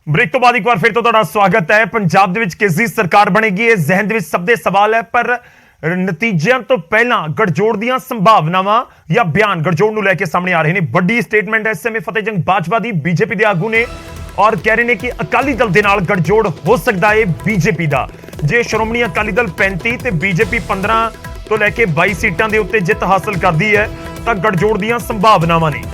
Break तो बाद एक बार फिर तो ਤੁਹਾਡਾ ਸਵਾਗਤ ਹੈ। ਪੰਜਾਬ ਦੇ ਵਿੱਚ ਕਿਸ ਦੀ ਸਰਕਾਰ ਬਣੇਗੀ, ਇਹ ਜ਼ਿਹਨ ਦੇ ਵਿੱਚ ਸਭ ਦੇ ਸਵਾਲ ਹੈ। ਪਰ ਨਤੀਜਿਆਂ ਤੋਂ ਪਹਿਲਾਂ ਗੜਜੋੜ ਦੀਆਂ ਸੰਭਾਵਨਾਵਾਂ ਜਾਂ ਬਿਆਨ ਗੜਜੋੜ ਨੂੰ ਲੈ ਕੇ ਸਾਹਮਣੇ ਆ ਰਹੇ ਨੇ। ਵੱਡੀ ਸਟੇਟਮੈਂਟ ਇਸ ਸਮੇਂ ਫਤਿਹ ਜੰਗ ਬਾਜਵਾ ਦੀ ਬੀਜੇਪੀ ਦੇ ਆਗੂ ਨੇ ਔਰ ਕਹਿ ਰਹੇ ਨੇ ਕਿ ਅਕਾਲੀ ਦਲ ਦੇ ਨਾਲ ਗੜਜੋੜ ਹੋ ਸਕਦਾ ਹੈ ਬੀਜੇਪੀ ਦਾ। ਜੇ ਸ਼੍ਰੋਮਣੀ ਅਕਾਲੀ ਦਲ 35 ਤੇ ਬੀਜੇਪੀ 15 ਤੋਂ ਲੈ ਕੇ 22 ਸੀਟਾਂ ਦੇ ਉੱਤੇ ਜਿੱਤ ਹਾਸਲ ਕਰਦੀ ਹੈ ਤਾਂ ਗੜਜੋੜ ਦੀਆਂ ਸੰਭਾਵਨਾਵਾਂ ਨੇ।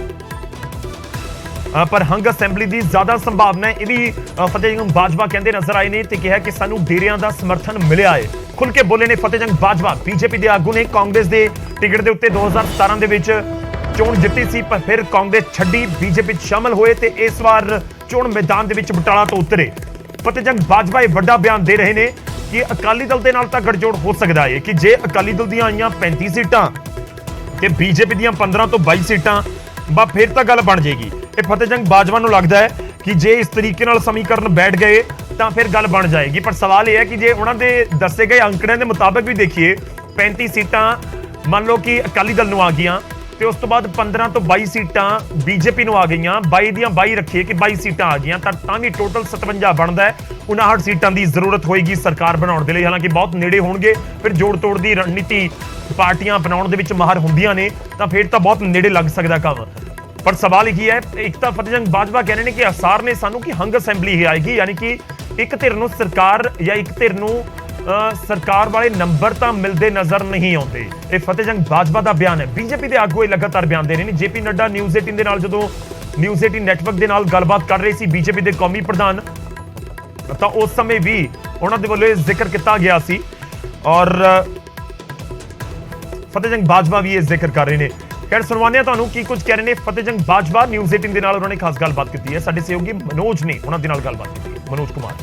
पर हंग असैंबली की ज्यादा संभावना है। फतेह जंग बाजवा कहते नजर आए ने ते कहा कि सानू डेरियां दा समर्थन मिलिया है। खुल के बोले ने फतेह जंग बाजवा। बीजेपी के आगू ने कांग्रेस के टिकट के उत्ते 2017 दे विच चोण जित्ती सी, पर फिर कांग्रेस छड्डी, बीजेपी शामिल होए ते इस बार चोण मैदान दे विच बटाला तो उतरे। फतेह जंग बाजवा ये वड्डा बयान दे रहे हैं कि अकाली दल के नाल तां गठजोड़ हो सकता है कि जे अकाली दल दीआं आईआं 35 सीटां ते बीजेपी दीआं 15 तो 22 सीटां फिर तो गल बन जाएगी। ये फतेह जंग बाजवा नूं लगता है कि जे इस तरीके नाल समीकरण बैठ गए तो फिर गल बन जाएगी। पर सवाल यह है कि जे उन्होंने दसे गए अंकड़ियां के मुताबिक भी देखिए 35 सीटां मान लो कि अकाली दल नूं आ गईयां ते उस तो बाद 15 तो 22 सीटां बीजेपी नूं आ गईयां, 22 दियां 22 रखिए कि 22 सीटां आ गईयां तां भी टोटल 57 बनता है। 59 सीटां की जरूरत होएगी सरकार बनाउण दे लई। हालांकि बहुत नेड़े होणगे, फिर जोड़ तोड़ की रणनीति पार्टियां बनाउण दे विच माहर हुंदियां ने तां फिर तां बहुत नेड़े लग सकदा काम। पर सवाल यही है, एक तो फतेह जंग बाजवा कह रहे हैं कि आसार ने सानू कि हंग असैंबली ही आएगी, यानी कि एक धिर नूं सरकार या एक धिर नूं सरकार वाले नंबर तो मिलते नजर नहीं आते। ये फतेह जंग बाजवा का बयान है। बीजेपी के आगू लगातार बयान दे रहे हैं। जेपी नड्डा न्यूज़ 18 के नाल जदों न्यूज़ 18 नैटवर्क के नाल गलबात कर रहे सी बीजेपी के कौमी प्रधान, तो उस समय भी उन्होंने वालों जिक्र किया गया सी और फतेह जंग बाजवा भी ये जिक्र कर रहे हैं। खैर सुनवाने तुहानूं की कुछ कह रहे हैं फतेह जंग बाजवा। न्यूज़ 18 के नाल उन्होंने खास गलबात की है। साडे सहयोगी मनोज ने उन्होंने नाल गलबात की है। मनोज कुमार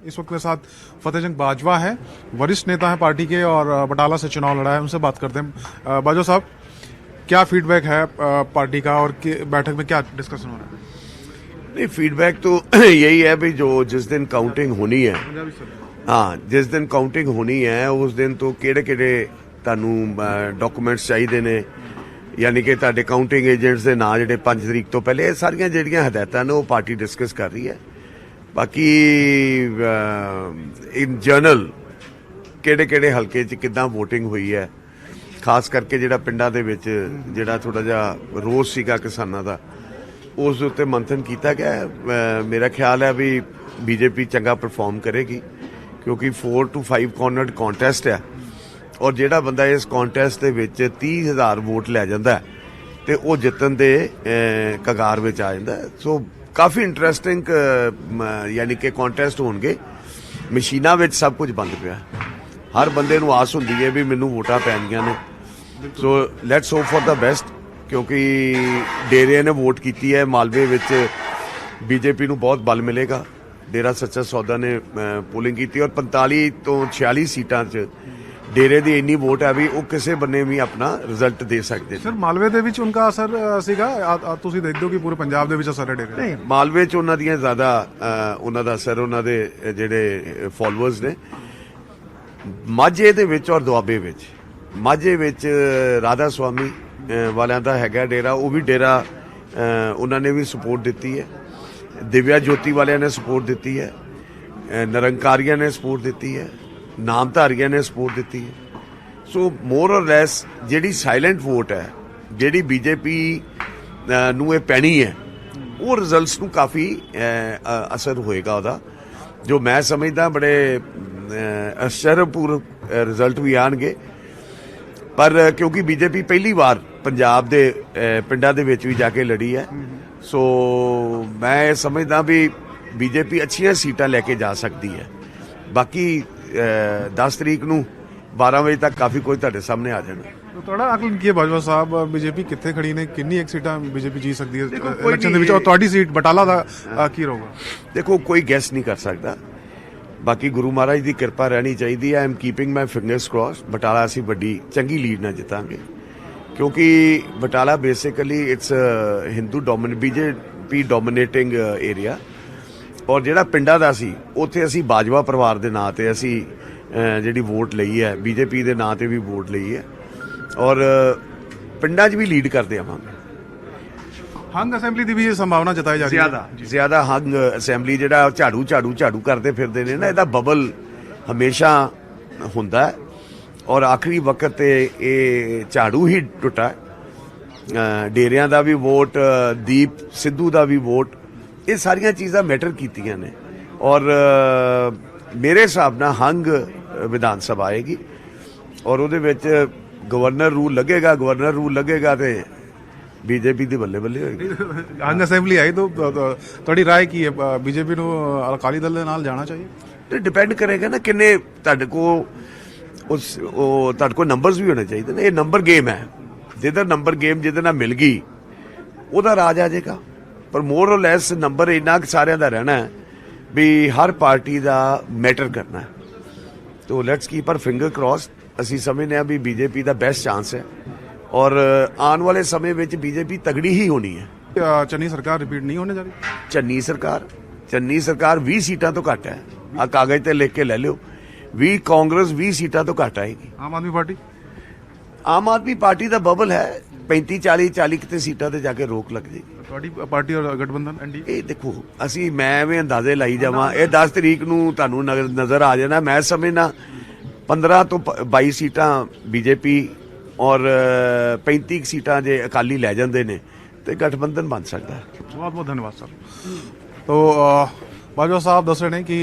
इस वक्त के साथ फतेह जंग बाजवा है, वरिष्ठ नेता है पार्टी के और बटाला से चुनाव लड़ा है। उनसे बात करते हैं। बाजवा साहब, क्या फीडबैक है पार्टी का और बैठक में क्या डिस्कशन हो रहा है? नहीं, फीडबैक तो यही है भी जो जिस दिन काउंटिंग होनी है, हाँ जिस दिन काउंटिंग होनी है उस दिन तो किहड़े ਤੁਹਾਨੂੰ ਡਾਕੂਮੈਂਟਸ ਚਾਹੀਦੇ ਨੇ, ਯਾਨੀ ਕਿ ਤੁਹਾਡੇ ਕਾਊਂਟਿੰਗ ਏਜੰਟਸ ਦੇ ਨਾਂ ਜਿਹੜੇ 5 ਤਰੀਕ ਤੋਂ ਪਹਿਲੇ, ਇਹ ਸਾਰੀਆਂ ਜਿਹੜੀਆਂ ਹਦਾਇਤਾਂ ਨੇ ਉਹ ਪਾਰਟੀ ਡਿਸਕਸ ਕਰ ਰਹੀ ਹੈ। ਬਾਕੀ ਇਨ ਜਨਰਲ ਕਿਹੜੇ ਹਲਕੇ 'ਚ ਕਿੱਦਾਂ ਵੋਟਿੰਗ ਹੋਈ ਹੈ, ਖਾਸ ਕਰਕੇ ਜਿਹੜਾ ਪਿੰਡਾਂ ਦੇ ਵਿੱਚ ਜਿਹੜਾ ਥੋੜਾ ਜਿਹਾ ਰੋਸ ਸੀਗਾ ਕਿਸਾਨਾਂ ਦਾ, ਉਸ ਦੇ ਉੱਤੇ ਮੰਥਨ ਕੀਤਾ ਗਿਆ। ਮੇਰਾ ਖਿਆਲ ਹੈ ਵੀ ਬੀਜੇਪੀ ਚੰਗਾ ਪਰਫਾਰਮ ਕਰੇਗੀ ਕਿਉਂਕਿ 4 to 5 ਕਾਰਨਰਡ ਕੰਟੈਸਟ ਹੈ और ਜਿਹੜਾ ਬੰਦਾ ਇਸ ਕੰਟੈਸਟ ਦੇ ਵਿੱਚ 30,000 ਵੋਟ ਲੈ ਜਾਂਦਾ ਤੇ ਉਹ ਜਿੱਤਣ ਦੇ ਕਗਾਰ ਵਿੱਚ ਆ ਜਾਂਦਾ। ਸੋ ਕਾਫੀ ਇੰਟਰਸਟਿੰਗ ਯਾਨੀ ਕਿ ਕੰਟੈਸਟ ਹੋਣਗੇ। ਮਸ਼ੀਨਾਂ ਵਿੱਚ ਸਭ ਕੁਝ ਬੰਦ ਪਿਆ, ਹਰ ਬੰਦੇ ਨੂੰ ਆਸ ਹੁੰਦੀ ਹੈ ਵੀ ਮੈਨੂੰ ਵੋਟਾਂ ਪੈਣਗੀਆਂ ਨੇ। So let's hope for the best ਕਿਉਂਕਿ ਡੇਰਿਆਂ ਨੇ ਵੋਟ ਕੀਤੀ ਹੈ। ਮਾਲਵੇ ਵਿੱਚ ਬੀਜੇਪੀ ਨੂੰ ਬਹੁਤ ਬਲ ਮਿਲੇਗਾ। ਡੇਰਾ ਸੱਚਾ ਸੌਦਾ ਨੇ ਪੋਲਿੰਗ ਕੀਤੀ ਔਰ 45 ਤੋਂ 46 ਸੀਟਾਂ 'ਚ ਡੇਰੇ ਦੀ ਇੰਨੀ ਵੋਟ ਹੈ ਵੀ ਉਹ ਕਿਸੇ ਬੰਨੇ ਵੀ ਆਪਣਾ ਰਿਜ਼ਲਟ ਦੇ ਸਕਦੇ। ਸਰ ਮਾਲਵੇ ਦੇ ਵਿੱਚ ਉਨ੍ਹਾਂ ਅਸਰ ਸੀਗਾ, ਤੁਸੀਂ ਦੇਖਦੇ ਹੋ ਕਿ ਪੂਰੇ ਪੰਜਾਬ ਦੇ ਵਿੱਚ ਅਸਰ ਹੈ ਡੇਰੇ? ਨਹੀਂ, ਮਾਲਵੇ 'ਚ ਉਹਨਾਂ ਦੀਆਂ ਜ਼ਿਆਦਾ ਉਹਨਾਂ ਦਾ ਅਸਰ, ਉਹਨਾਂ ਦੇ ਜਿਹੜੇ ਫੋਲੋਅਰਸ ਨੇ। ਮਾਝੇ ਦੇ ਵਿੱਚ ਔਰ ਦੁਆਬੇ ਵਿੱਚ, ਮਾਝੇ ਵਿੱਚ ਰਾਧਾ ਸੁਆਮੀ ਵਾਲਿਆਂ ਦਾ ਹੈਗਾ ਡੇਰਾ, ਉਹ ਵੀ ਡੇਰਾ ਉਹਨਾਂ ਨੇ ਵੀ ਸਪੋਰਟ ਦਿੱਤੀ ਹੈ। ਦਿਵਿਆ ਜੋਤੀ ਵਾਲਿਆਂ ਨੇ ਸਪੋਰਟ ਦਿੱਤੀ ਹੈ, ਨਿਰੰਕਾਰੀਆਂ ਨੇ ਸਪੋਰਟ ਦਿੱਤੀ ਹੈ, ਨਾਮਧਾਰੀਆਂ ਨੇ ਸਪੋਰਟ ਦਿੱਤੀ ਹੈ। ਸੋ ਮੋਰ ਔਰ ਲੈਸ ਜਿਹੜੀ ਸਾਇਲੈਂਟ ਵੋਟ ਹੈ, ਜਿਹੜੀ ਬੀਜੇਪੀ ਨੂੰ ਇਹ ਪੈਣੀ ਹੈ, ਉਹ ਰਿਜ਼ਲਟਸ ਨੂੰ ਕਾਫੀ ਅਸਰ ਹੋਏਗਾ ਉਹਦਾ, ਜੋ ਮੈਂ ਸਮਝਦਾ ਬੜੇ ਅਸ਼ਰਪੂਰ ਰਿਜ਼ਲਟ ਵੀ ਆਣਗੇ। ਪਰ ਕਿਉਂਕਿ ਬੀਜੇਪੀ ਪਹਿਲੀ ਵਾਰ ਪੰਜਾਬ ਦੇ ਪਿੰਡਾਂ ਦੇ ਵਿੱਚ ਵੀ ਜਾ ਕੇ ਲੜੀ ਹੈ, ਸੋ ਮੈਂ ਇਹ ਸਮਝਦਾ ਵੀ ਬੀਜੇਪੀ ਅੱਛੀਆਂ ਸੀਟਾਂ ਲੈ ਕੇ ਜਾ ਸਕਦੀ ਹੈ। ਬਾਕੀ 10 ਤਰੀਕ ਨੂੰ 12 ਵਜੇ ਤੱਕ ਕਾਫੀ ਕੁਝ ਤੁਹਾਡੇ ਸਾਹਮਣੇ ਆ ਜਾਣਾ। ਤੁਹਾਡਾ ਆਕਲਨ ਕੀ ਹੈ ਬਾਜਵਾ ਸਾਹਿਬ, ਬੀਜੇਪੀ ਕਿੱਥੇ ਖੜੀ ਨੇ, ਕਿੰਨੀ ਇੱਕ ਸੀਟਾਂ ਬੀਜੇਪੀ ਜੀ ਸਕਦੀ ਹੈ ਇਲੈਕਸ਼ਨ ਦੇ ਵਿੱਚ, ਔਰ ਤੁਹਾਡੀ ਸੀਟ ਬਟਾਲਾ ਦਾ ਕੀ ਰਹੂਗਾ? ਦੇਖੋ ਕੋਈ ਗੈਸ ਨਹੀਂ ਕਰ ਸਕਦਾ, ਬਾਕੀ ਗੁਰੂ ਮਹਾਰਾਜ ਦੀ ਕਿਰਪਾ ਰਹਿਣੀ ਚਾਹੀਦੀ ਹੈ। I am keeping my fingers cross. Batala ਅਸੀਂ ਵੱਡੀ ਚੰਗੀ ਲੀਡ ਨਾਲ ਜਿੱਤਾਂਗੇ ਕਿਉਂਕਿ Batala basically it's Hindu BJP dominating area, ਔਰ ਜਿਹੜਾ ਪਿੰਡਾਂ ਦਾ ਸੀ ਉੱਥੇ ਅਸੀਂ ਬਾਜਵਾ ਪਰਿਵਾਰ ਦੇ ਨਾਂ ਤੇ ਅਸੀਂ ਜਿਹੜੀ ਵੋਟ ਲਈ ਹੈ, ਬੀਜੇਪੀ ਦੇ ਨਾਂ ਤੇ ਵੀ ਵੋਟ ਲਈ ਹੈ ਔਰ ਪਿੰਡਾਂ 'ਚ ਵੀ ਲੀਡ ਕਰਦੇ ਆਵਾਂਗੇ। हंग असेंबली की भी ये संभावना जताई जा रही है ਜ਼ਿਆਦਾ ਹੰਗ ਅਸੈਂਬਲੀ ਜਿਹੜਾ ਝਾੜੂ ਕਰਦੇ ਫਿਰਦੇ ਨੇ ਨਾ, ਇਹਦਾ ਬਬਲ ਹਮੇਸ਼ਾ ਹੁੰਦਾ ਹੈ ਔਰ ਆਖਰੀ ਵਕਤ ਤੇ ਇਹ ਝਾੜੂ ਹੀ ਟੁੱਟਾ ਹੈ। ਡੇਰਿਆਂ ਦਾ ਵੀ ਵੋਟ, ਦੀਪ ਸਿੱਧੂ ਦਾ ਵੀ ਵੋਟ, ਇਹ ਸਾਰੀਆਂ ਚੀਜ਼ਾਂ ਮੈਟਰ ਕੀਤੀਆਂ ਨੇ ਔਰ ਮੇਰੇ ਹਿਸਾਬ ਨਾਲ ਹੰਗ ਵਿਧਾਨ ਸਭਾ ਆਏਗੀ ਔਰ ਉਹਦੇ ਵਿੱਚ ਗਵਰਨਰ ਰੂਲ ਲੱਗੇਗਾ ਤੇ बीजेपी ਦੀ ਬੱਲੇ ਬੱਲੇ ਹੋਏਗੀ। हंग असेंबली आई तो ਤੁਹਾਡੀ ਰਾਏ ਕੀ ਹੈ? बीजेपी ਨੂੰ ਅਕਾਲੀ ਦਲ ਦੇ ਨਾਲ ਜਾਣਾ ਚਾਹੀਏ? ਤੇ ਡਿਪੈਂਡ ਕਰੇਗਾ ਨਾ ਕਿੰਨੇ ਤੁਹਾਡੇ ਕੋ ਤੁਹਾਡੇ ਕੋ ਨੰਬਰਸ ਵੀ ਹੋਣੇ ਚਾਹੀਦੇ ਨੇ। ਇਹ ਨੰਬਰ ਗੇਮ ਹੈ, ਜਿਹਦਾ ਨੰਬਰ ਗੇਮ ਜਿਹਦੇ ਨਾਲ ਮਿਲ ਗਈ ਉਹਦਾ ਰਾਜ ਆ ਜਾਏਗਾ। ਪਰ ਮੋਰ ਔਰ ਲੈਸ ਨੰਬਰ ਇੰਨਾ ਕੁ ਸਾਰਿਆਂ ਦਾ ਰਹਿਣਾ ਹੈ ਵੀ ਹਰ ਪਾਰਟੀ ਦਾ ਮੈਟਰ ਕਰਨਾ ਹੈ। ਤੋ let's keep our finger cross. ਅਸੀਂ ਸਮਝਦੇ ਹਾਂ ਵੀ ਬੀਜੇਪੀ ਦਾ ਬੈਸਟ ਚਾਂਸ ਹੈ ਔਰ ਆਉਣ ਵਾਲੇ ਸਮੇਂ ਵਿੱਚ ਬੀਜੇਪੀ ਤਗੜੀ ਹੀ ਹੋਣੀ ਹੈ। ਚੰਨੀ ਸਰਕਾਰ ਰਿਪੀਟ ਨਹੀਂ ਹੋਣੇ ਜਾ ਰਹੀ? ਚੰਨੀ ਸਰਕਾਰ 20 ਸੀਟਾਂ ਤੋਂ ਘੱਟ ਹੈ। ਆ ਕਾਗਜ਼ ਤੇ ਲਿਖ ਕੇ ਲੈ ਲਿਓ, 20 ਕਾਂਗਰਸ 20 ਸੀਟਾਂ ਤੋਂ ਘੱਟ ਆਏਗੀ। ਆਮ ਆਦਮੀ ਪਾਰਟੀ ਦਾ ਬਬਲ ਹੈ 35 40 ਕਿਤੇ ਸੀਟਾਂ ਤੇ ਜਾ ਕੇ ਰੋਕ ਲੱਗ ਜਾਏਗੀ। ਤੁਹਾਡੀ ਪਾਰਟੀ ਔਰ ਗਠਬੰਧਨ ਐਨਡੀ? ਇਹ ਦੇਖੋ ਅਸੀਂ ਮੈਂ ਵੀ ਅੰਦਾਜ਼ੇ ਲਾਈ ਜਾਵਾਂ, ਇਹ 10 ਤਰੀਕ ਨੂੰ ਤੁਹਾਨੂੰ ਨਜ਼ਰ ਆ ਜਾਣਾ। ਮੈਂ ਸਮਝਣਾ 15 ਤੋਂ 22 ਸੀਟਾਂ ਬੀਜੇਪੀ ਔਰ 35 ਸੀਟਾਂ ਜੇ ਅਕਾਲੀ ਲੈ ਜਾਂਦੇ ਨੇ ਤੇ गठबंधन बन सकता है। बहुत बहुत धन्यवाद सर। तो बाजवा साहब दस रहे हैं कि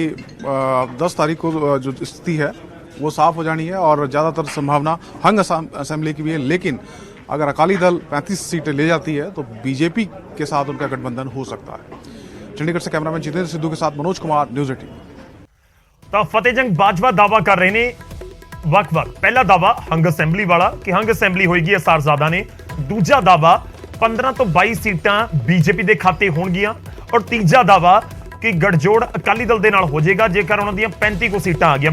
10 तारीख को जो स्थिति है वो साफ हो जानी है और ज़्यादातर संभावना हंग असेंबली की भी है, लेकिन अगर अकाली दल 35 सीटें ले जाती है तो बीजेपी के साथ उनका गठबंधन हो सकता है। चंडीगढ़ से कैमरामैन जितेंद्र सिद्धू के साथ मनोज कुमार, न्यूज़ 18। ਤਾਂ ਫਤਿਹ ਜੰਗ ਬਾਜਵਾ ਦਾਵਾ ਕਰ ਰਹੇ ਨੇ ਵੱਖ-ਵੱਖ। ਪਹਿਲਾ ਦਾਵਾ ਹੰਗ ਅਸੈਂਬਲੀ ਵਾਲਾ ਕਿ ਹੰਗ ਅਸੈਂਬਲੀ ਹੋਏਗੀ ਅਸਾਰਜ਼ਾਦਾ ਨੇ। ਦੂਜਾ ਦਾਵਾ 15 ਤੋਂ 22 ਸੀਟਾਂ ਬੀਜੇਪੀ ਦੇ ਖਾਤੇ ਹੋਣਗੀਆਂ ਔਰ ਤੀਜਾ ਦਾਵਾ ਕਿ ਗੜਜੋੜ ਅਕਾਲੀ ਦਲ ਦੇ ਨਾਲ ਹੋ ਜਾਏਗਾ ਜੇਕਰ ਉਹਨਾਂ ਦੀਆਂ 35 ਕੋ ਸੀਟਾਂ ਆ ਗਈਆਂ।